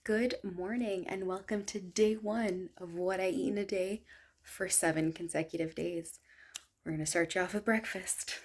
Good morning and welcome to day one of what I eat in a day for 7 consecutive days. We're going to start you off with breakfast.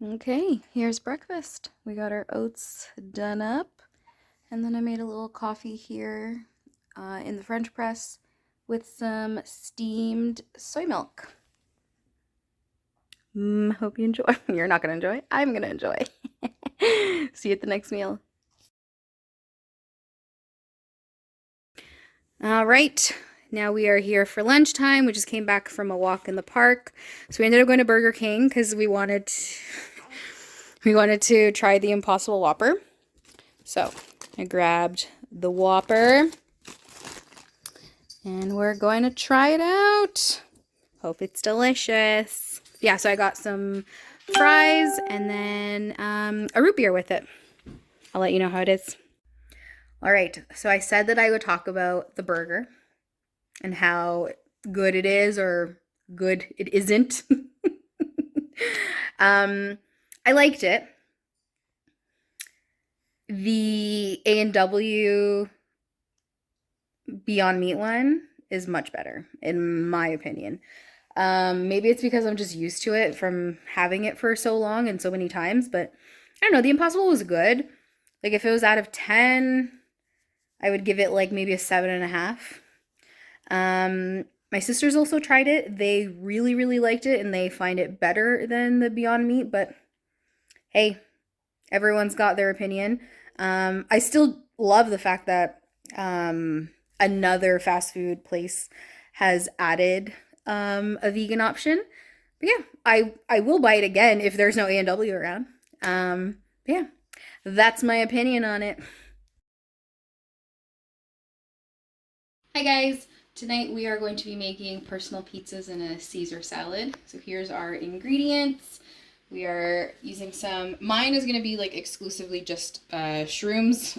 Okay, here's breakfast. We got our oats done up, and then I made a little coffee here in the French press with some steamed soy milk. Hope you enjoy. You're not going to enjoy. I'm going to enjoy. See you at the next meal. All right, now we are here for lunchtime. We just came back from a walk in the park. So we ended up going to Burger King because we wanted to try the Impossible Whopper. So I grabbed the Whopper and we're going to try it out. Hope it's delicious. Yeah, so I got some fries and then a root beer with it. I'll let you know how it is. All right, so I said that I would talk about the burger and how good it is or good it isn't. I liked it. The A&W Beyond Meat one is much better, in my opinion. Maybe it's because I'm just used to it from having it for so long and so many times, but I don't know. The Impossible was good. Like if it was out of 10, I would give it like maybe a 7.5. My sisters also tried it. They really, really liked it and they find it better than the Beyond Meat, but hey, everyone's got their opinion. I still love the fact that another fast food place has added a vegan option. But yeah, I will buy it again if there's no A&W around. Yeah, that's my opinion on it. Hi guys, tonight we are going to be making personal pizzas and a Caesar salad. So here's our ingredients. We are using mine is going to be like exclusively just vegetables.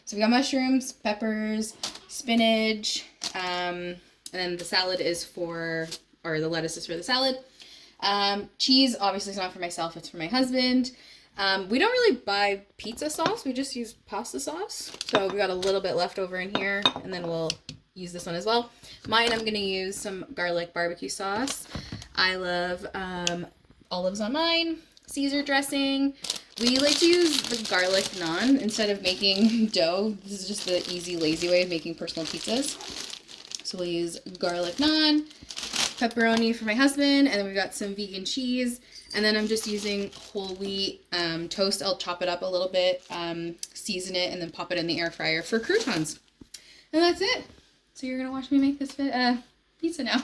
So we got mushrooms, peppers, spinach, and then the salad is the lettuce is for the salad. Cheese obviously is not for myself, it's for my husband. We don't really buy pizza sauce, we just use pasta sauce. So we got a little bit left over in here, and then we'll use this one as well. Mine, I'm gonna use some garlic barbecue sauce. I love olives on mine, Caesar dressing. We like to use the garlic naan instead of making dough. This is just the easy, lazy way of making personal pizzas. So we'll use garlic naan, pepperoni for my husband, and then we've got some vegan cheese. And then I'm just using whole wheat toast. I'll chop it up a little bit, season it, and then pop it in the air fryer for croutons. And that's it. So you're gonna watch me make this pizza now.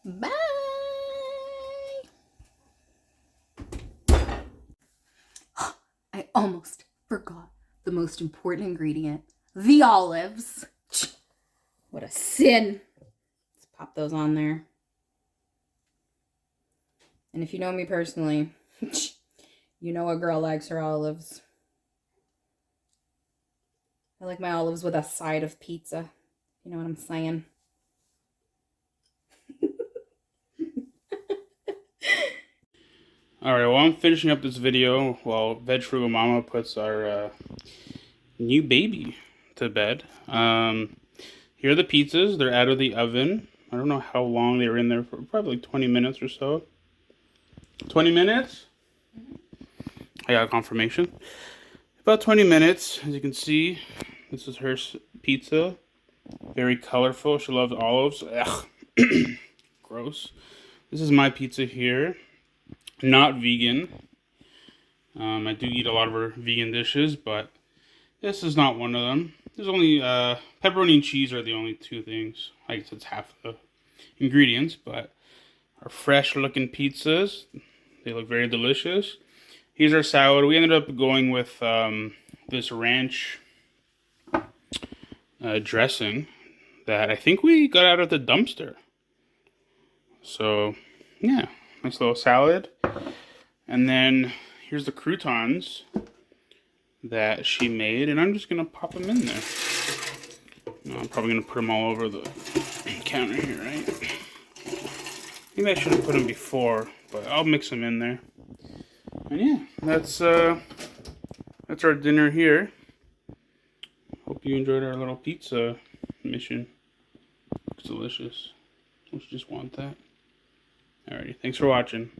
Bye! I almost forgot the most important ingredient, the olives. What a sin. Let's pop those on there. And if you know me personally, you know a girl likes her olives. I like my olives with a side of pizza. You know what I'm saying? Alright, well, I'm finishing up this video while Veg Frugal Mama puts our new baby to bed. Here are the pizzas. They're out of the oven. I don't know how long they were in there for. Probably like 20 minutes or so. 20 minutes? I got confirmation. About 20 minutes. As you can see, this is her pizza. Very colorful. She loves olives. Ugh. Gross. This is my pizza here. Not vegan. I do eat a lot of her vegan dishes, but this is not one of them. There's only pepperoni and cheese are the only two things. I guess it's half the ingredients, but our fresh looking pizzas, they look very delicious. Here's our salad. We ended up going with this ranch dressing that I think we got out of the dumpster. So, yeah, nice little salad. And then here's the croutons that she made, and I'm just going to pop them in there. I'm probably going to put them all over the counter here, right? Maybe I should have put them before, but I'll mix them in there. And yeah, that's that's our dinner here. Hope you enjoyed our little pizza mission. It's delicious. Don't you just want that? Alrighty, thanks for watching.